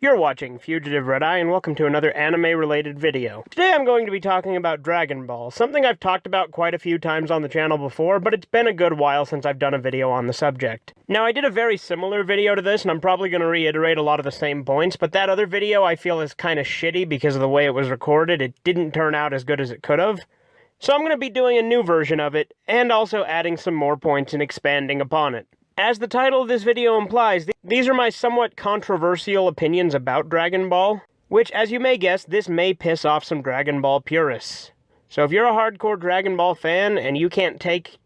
You're watching Fugitive Red Eye, and welcome to another anime-related video. Today I'm going to be talking about Dragon Ball, something I've talked about quite a few times on the channel before, but it's been a good while since I've done a video on the subject. Now, I did a very similar video to this, and I'm probably going to reiterate a lot of the same points, but that other video I feel is kind of shitty because of the way it was recorded. It didn't turn out as good as it could have. So I'm going to be doing a new version of it, and also adding some more points and expanding upon it. As the title of this video implies, these are my somewhat controversial opinions about Dragon Ball, which, as you may guess, this may piss off some Dragon Ball purists. So if you're a hardcore Dragon Ball fan and you can't take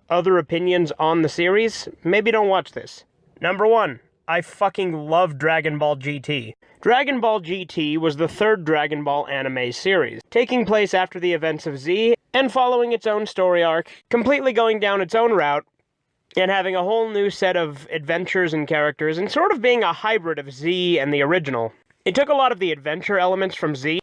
other opinions on the series, maybe don't watch this. Number 1. I fucking love Dragon Ball GT. Dragon Ball GT was the third Dragon Ball anime series, taking place after the events of Z, and following its own story arc, completely going down its own route, and having a whole new set of adventures and characters, and sort of being a hybrid of Z and the original. It took a lot of the adventure elements from Z,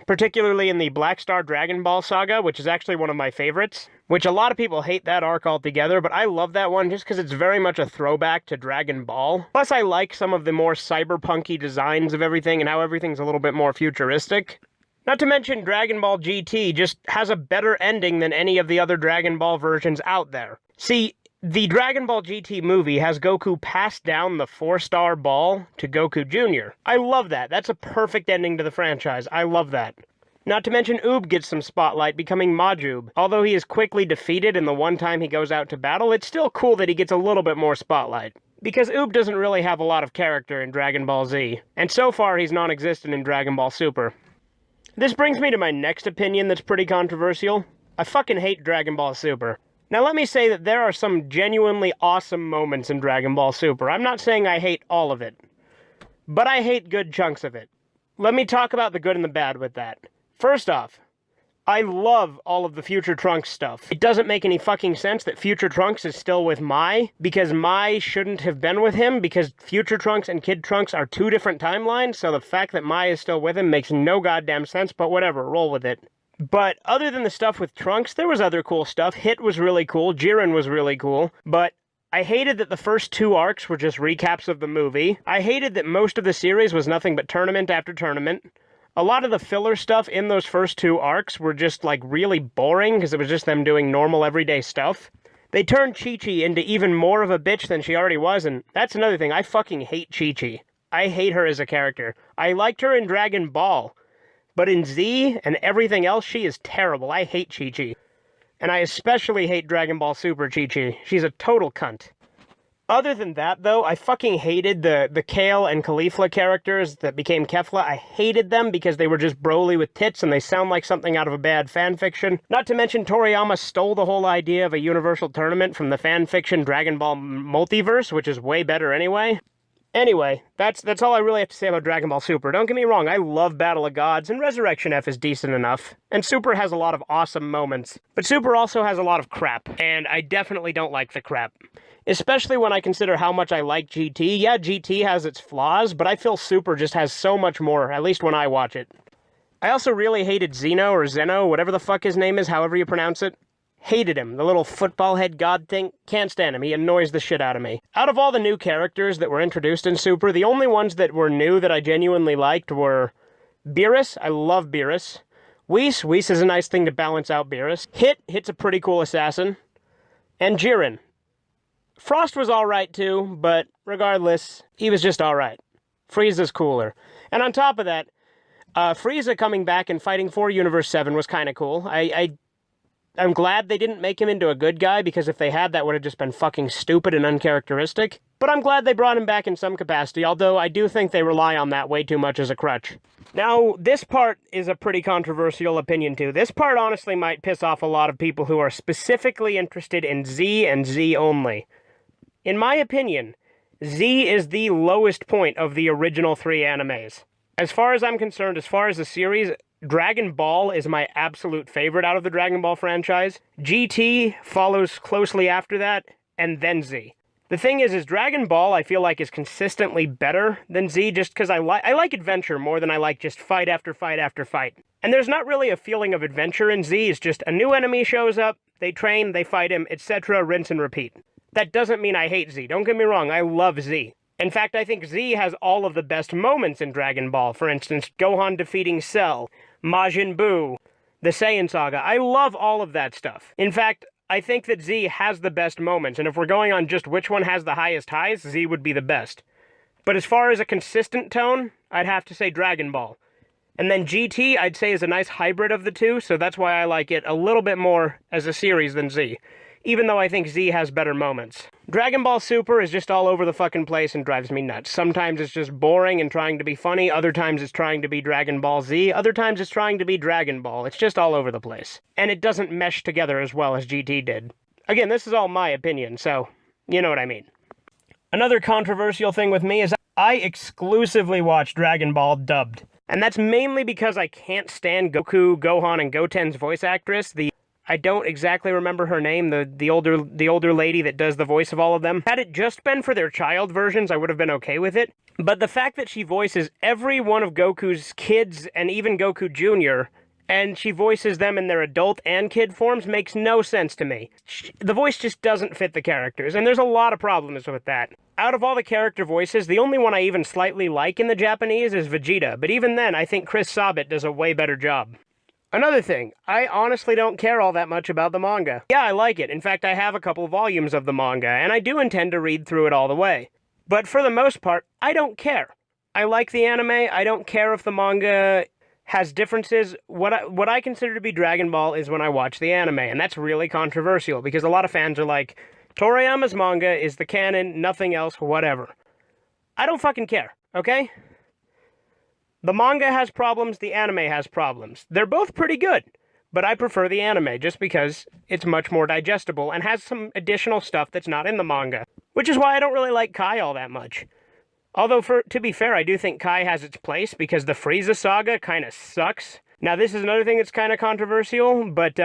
particularly in the Black Star Dragon Ball saga, which is actually one of my favorites, which a lot of people hate that arc altogether, but I love that one just because it's very much a throwback to Dragon Ball. Plus, I like some of the more cyberpunky designs of everything and how everything's a little bit more futuristic. Not to mention, Dragon Ball GT just has a better ending than any of the other Dragon Ball versions out there. See, the Dragon Ball GT movie has Goku pass down the 4-star ball to Goku Jr. I love that. That's a perfect ending to the franchise. I love that. Not to mention Oob gets some spotlight, becoming Majub. Although he is quickly defeated in the one time he goes out to battle, it's still cool that he gets a little bit more spotlight. Because Oob doesn't really have a lot of character in Dragon Ball Z, and so far he's non-existent in Dragon Ball Super. This brings me to my next opinion that's pretty controversial. I fucking hate Dragon Ball Super. Now let me say that there are some genuinely awesome moments in Dragon Ball Super. I'm not saying I hate all of it, but I hate good chunks of it. Let me talk about the good and the bad with that. First off, I love all of the Future Trunks stuff. It doesn't make any fucking sense that Future Trunks is still with Mai, because Mai shouldn't have been with him, because Future Trunks and Kid Trunks are two different timelines, so the fact that Mai is still with him makes no goddamn sense, but whatever, roll with it. But other than the stuff with Trunks, there was other cool stuff. Hit was really cool, Jiren was really cool, but I hated that the first two arcs were just recaps of the movie. I hated that most of the series was nothing but tournament after tournament. A lot of the filler stuff in those first two arcs were just, like, really boring, because it was just them doing normal everyday stuff. They turned Chi-Chi into even more of a bitch than she already was, and that's another thing. I fucking hate Chi-Chi. I hate her as a character. I liked her in Dragon Ball, but in Z and everything else, she is terrible. I hate Chi-Chi. And I especially hate Dragon Ball Super Chi-Chi. She's a total cunt. Other than that, though, I fucking hated the Kale and Caulifla characters that became Kefla. I hated them because they were just broly with tits and they sound like something out of a bad fanfiction. Not to mention Toriyama stole the whole idea of a universal tournament from the fanfiction Dragon Ball Multiverse, which is way better anyway. Anyway, that's all I really have to say about Dragon Ball Super. Don't get me wrong, I love Battle of Gods, and Resurrection F is decent enough. And Super has a lot of awesome moments. But Super also has a lot of crap, and I definitely don't like the crap. Especially when I consider how much I like GT. Yeah, GT has its flaws, but I feel Super just has so much more, at least when I watch it. I also really hated Zeno, or Zeno, whatever the fuck his name is, however you pronounce it. Hated him, the little football head god thing. Can't stand him, he annoys the shit out of me. Out of all the new characters that were introduced in Super, the only ones that were new that I genuinely liked were Beerus. I love Beerus. Whis is a nice thing to balance out Beerus. Hit's a pretty cool assassin. And Jiren. Frost was alright too, but regardless, he was just alright. Frieza's cooler. And on top of that, Frieza coming back and fighting for Universe 7 was kinda cool. I'm glad they didn't make him into a good guy, because if they had, that would have just been fucking stupid and uncharacteristic. But I'm glad they brought him back in some capacity, although I do think they rely on that way too much as a crutch. Now, this part is a pretty controversial opinion too. This part honestly might piss off a lot of people who are specifically interested in Z and Z only. In my opinion, Z is the lowest point of the original three animes. As far as I'm concerned, as far as the series, Dragon Ball is my absolute favorite out of the Dragon Ball franchise. GT follows closely after that, and then Z. The thing is Dragon Ball, I feel like, is consistently better than Z, just because I like adventure more than I like just fight after fight after fight. And there's not really a feeling of adventure in Z, it's just a new enemy shows up, they train, they fight him, etc., rinse and repeat. That doesn't mean I hate Z, don't get me wrong, I love Z. In fact, I think Z has all of the best moments in Dragon Ball. For instance, Gohan defeating Cell, Majin Buu, the Saiyan Saga. I love all of that stuff. In fact, I think that Z has the best moments, and if we're going on just which one has the highest highs, Z would be the best. But as far as a consistent tone, I'd have to say Dragon Ball. And then GT, I'd say, is a nice hybrid of the two, so that's why I like it a little bit more as a series than Z, even though I think Z has better moments. Dragon Ball Super is just all over the fucking place and drives me nuts. Sometimes it's just boring and trying to be funny, other times it's trying to be Dragon Ball Z, other times it's trying to be Dragon Ball. It's just all over the place. And it doesn't mesh together as well as GT did. Again, this is all my opinion, so you know what I mean. Another controversial thing with me is I exclusively watch Dragon Ball dubbed. And that's mainly because I can't stand Goku, Gohan, and Goten's voice actress, I don't exactly remember her name, the older lady that does the voice of all of them. Had it just been for their child versions, I would have been okay with it. But the fact that she voices every one of Goku's kids, and even Goku Jr., and she voices them in their adult and kid forms makes no sense to me. The voice just doesn't fit the characters, and there's a lot of problems with that. Out of all the character voices, the only one I even slightly like in the Japanese is Vegeta, but even then, I think Chris Sabat does a way better job. Another thing, I honestly don't care all that much about the manga. Yeah, I like it. In fact, I have a couple volumes of the manga, and I do intend to read through it all the way. But for the most part, I don't care. I like the anime, I don't care if the manga has differences. What I consider to be Dragon Ball is when I watch the anime, and that's really controversial, because a lot of fans are like, Toriyama's manga is the canon, nothing else, whatever. I don't fucking care, okay? The manga has problems, the anime has problems. They're both pretty good, but I prefer the anime just because it's much more digestible and has some additional stuff that's not in the manga, which is why I don't really like Kai all that much. Although, to be fair, I do think Kai has its place because the Frieza saga kind of sucks. Now, this is another thing that's kind of controversial, but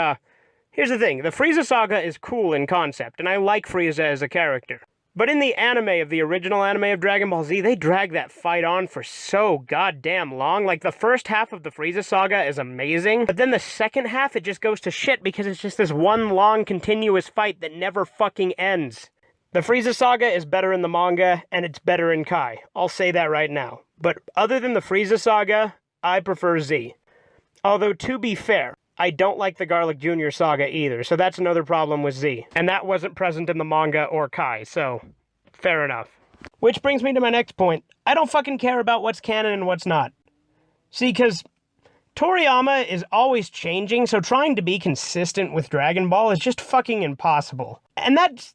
here's the thing. The Frieza saga is cool in concept, and I like Frieza as a character. But in the anime of the original anime of Dragon Ball Z, they drag that fight on for so goddamn long. Like, the first half of the Frieza saga is amazing, but then the second half, it just goes to shit because it's just this one long, continuous fight that never fucking ends. The Frieza saga is better in the manga, and it's better in Kai. I'll say that right now. But other than the Frieza saga, I prefer Z. Although, to be fair, I don't like the Garlic Jr. saga either, so that's another problem with Z. And that wasn't present in the manga or Kai, so fair enough. Which brings me to my next point. I don't fucking care about what's canon and what's not. See, because Toriyama is always changing, so trying to be consistent with Dragon Ball is just fucking impossible. And that's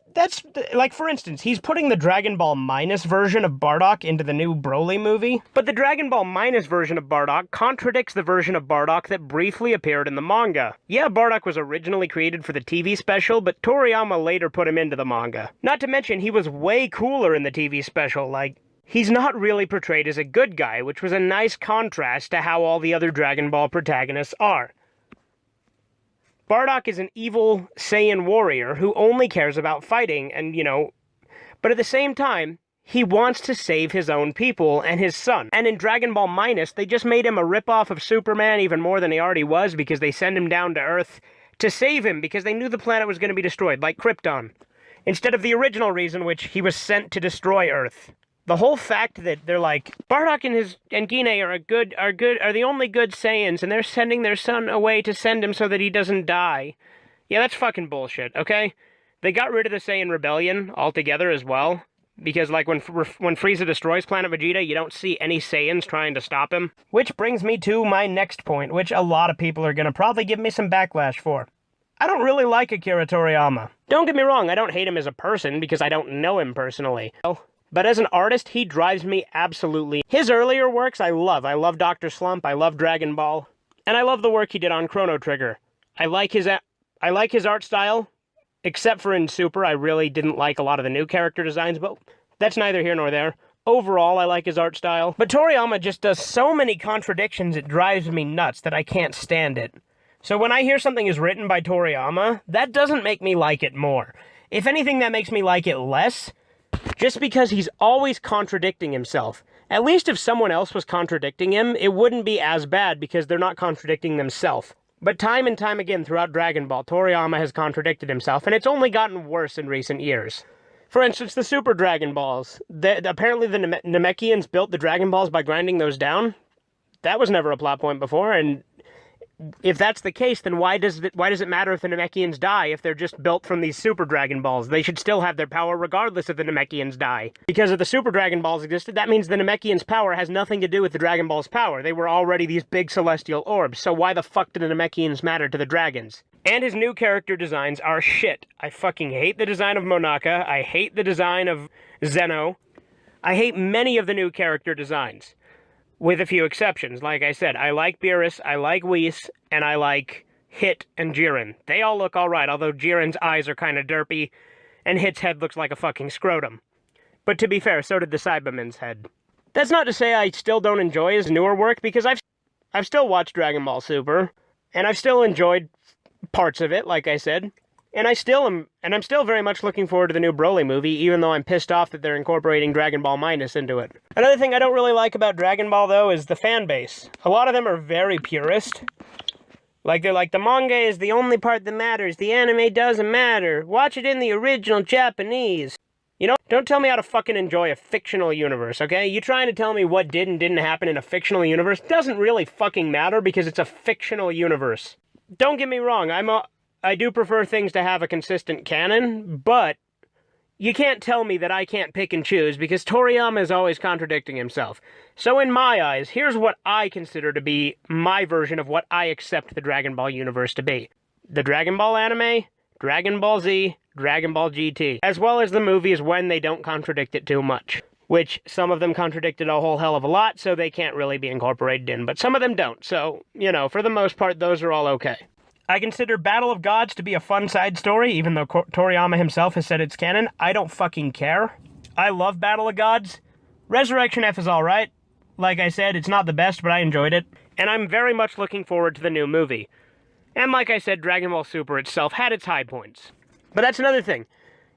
like, for instance, he's putting the Dragon Ball Minus version of Bardock into the new Broly movie, but the Dragon Ball Minus version of Bardock contradicts the version of Bardock that briefly appeared in the manga. Yeah, Bardock was originally created for the TV special, but Toriyama later put him into the manga. Not to mention, he was way cooler in the TV special, like, he's not really portrayed as a good guy, which was a nice contrast to how all the other Dragon Ball protagonists are. Bardock is an evil Saiyan warrior who only cares about fighting and, but at the same time, he wants to save his own people and his son. And in Dragon Ball Minus, they just made him a ripoff of Superman even more than he already was because they send him down to Earth to save him because they knew the planet was going to be destroyed, like Krypton, instead of the original reason which he was sent to destroy Earth. The whole fact that they're like, Bardock and Gine are the only good Saiyans, and they're sending their son away to send him so that he doesn't die. Yeah, that's fucking bullshit, okay? They got rid of the Saiyan Rebellion altogether as well, because like when Frieza destroys Planet Vegeta, you don't see any Saiyans trying to stop him. Which brings me to my next point, which a lot of people are gonna probably give me some backlash for. I don't really like Akira Toriyama. Don't get me wrong, I don't hate him as a person because I don't know him personally. But as an artist, he drives me absolutely. His earlier works I love. I love Dr. Slump, I love Dragon Ball, and I love the work he did on Chrono Trigger. I like his art style, except for in Super. I really didn't like a lot of the new character designs, but that's neither here nor there. Overall, I like his art style. But Toriyama just does so many contradictions it drives me nuts that I can't stand it. So when I hear something is written by Toriyama, that doesn't make me like it more. If anything, that makes me like it less, just because he's always contradicting himself. At least if someone else was contradicting him, it wouldn't be as bad because they're not contradicting themselves. But time and time again throughout Dragon Ball, Toriyama has contradicted himself, and it's only gotten worse in recent years. For instance, the Super Dragon Balls. Apparently the Namekians built the Dragon Balls by grinding those down. That was never a plot point before, and if that's the case, then why does it matter if the Namekians die if they're just built from these Super Dragon Balls? They should still have their power regardless if the Namekians die. Because if the Super Dragon Balls existed, that means the Namekians' power has nothing to do with the Dragon Ball's power. They were already these big celestial orbs, so why the fuck do the Namekians matter to the dragons? And his new character designs are shit. I fucking hate the design of Monaka. I hate the design of Zeno. I hate many of the new character designs. With a few exceptions. Like I said, I like Beerus, I like Whis, and I like Hit and Jiren. They all look alright, although Jiren's eyes are kind of derpy, and Hit's head looks like a fucking scrotum. But to be fair, so did the Cyberman's head. That's not to say I still don't enjoy his newer work, because I've still watched Dragon Ball Super, and I've still enjoyed parts of it, like I said. And I'm still very much looking forward to the new Broly movie, even though I'm pissed off that they're incorporating Dragon Ball Minus into it. Another thing I don't really like about Dragon Ball, though, is the fan base. A lot of them are very purist. Like, they're like, the manga is the only part that matters, the anime doesn't matter, watch it in the original Japanese. You know, don't tell me how to fucking enjoy a fictional universe, okay? You trying to tell me what did and didn't happen in a fictional universe doesn't really fucking matter because it's a fictional universe. Don't get me wrong, I do prefer things to have a consistent canon, but you can't tell me that I can't pick and choose because Toriyama is always contradicting himself. So in my eyes, here's what I consider to be my version of what I accept the Dragon Ball universe to be. The Dragon Ball anime, Dragon Ball Z, Dragon Ball GT, as well as the movies when they don't contradict it too much. Which, some of them contradicted a whole hell of a lot, so they can't really be incorporated in, but some of them don't, so, you know, for the most part, those are all okay. I consider Battle of Gods to be a fun side story, even though Toriyama himself has said it's canon. I don't fucking care. I love Battle of Gods. Resurrection F is alright. Like I said, it's not the best, but I enjoyed it. And I'm very much looking forward to the new movie. And like I said, Dragon Ball Super itself had its high points. But that's another thing.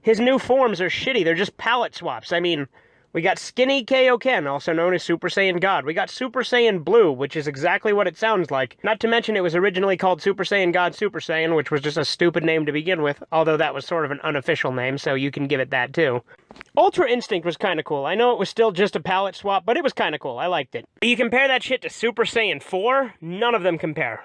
His new forms are shitty. They're just palette swaps. I mean, we got Skinny Kaioken, also known as Super Saiyan God. We got Super Saiyan Blue, which is exactly what it sounds like. Not to mention it was originally called Super Saiyan God Super Saiyan, which was just a stupid name to begin with, although that was sort of an unofficial name, so you can give it that too. Ultra Instinct was kind of cool. I know it was still just a palette swap, but it was kind of cool. I liked it. You compare that shit to Super Saiyan 4, none of them compare.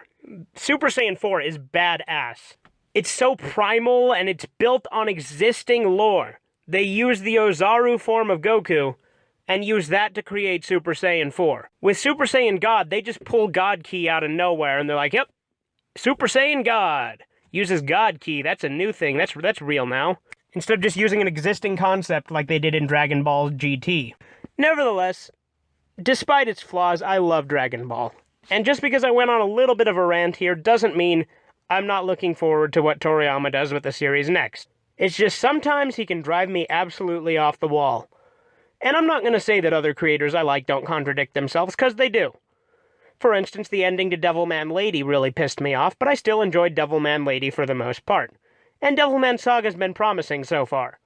Super Saiyan 4 is badass. It's so primal, and it's built on existing lore. They use the Ozaru form of Goku and use that to create Super Saiyan 4. With Super Saiyan God, they just pull God Ki out of nowhere and they're like, yep, Super Saiyan God. Uses God Ki, that's a new thing, that's real now. Instead of just using an existing concept like they did in Dragon Ball GT. Nevertheless, despite its flaws, I love Dragon Ball. And just because I went on a little bit of a rant here doesn't mean I'm not looking forward to what Toriyama does with the series next. It's just sometimes he can drive me absolutely off the wall. And I'm not going to say that other creators I like don't contradict themselves, because they do. For instance, the ending to Devilman Lady really pissed me off, but I still enjoyed Devilman Lady for the most part. And Devilman Saga's been promising so far.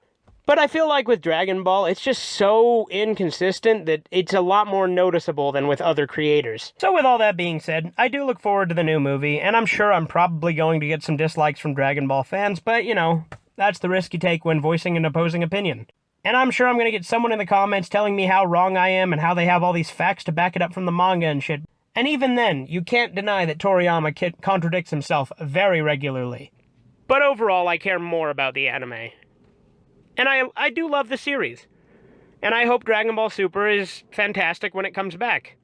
But I feel like with Dragon Ball, it's just so inconsistent that it's a lot more noticeable than with other creators. So with all that being said, I do look forward to the new movie, and I'm sure I'm probably going to get some dislikes from Dragon Ball fans, but you know, that's the risk you take when voicing an opposing opinion. And I'm sure I'm going to get someone in the comments telling me how wrong I am and how they have all these facts to back it up from the manga and shit. And even then, you can't deny that Toriyama contradicts himself very regularly. But overall, I care more about the anime. And I do love the series. And I hope Dragon Ball Super is fantastic when it comes back.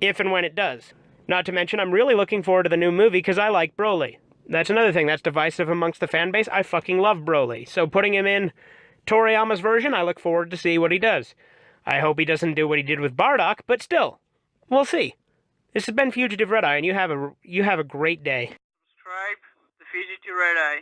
If and when it does. Not to mention, I'm really looking forward to the new movie because I like Broly. That's another thing that's divisive amongst the fan base. I fucking love Broly. So putting him in Toriyama's version, I look forward to see what he does. I hope he doesn't do what he did with Bardock, but still, we'll see. This has been Fugitive Red Eye, and you have a great day. Subscribe to Fugitive Red Eye.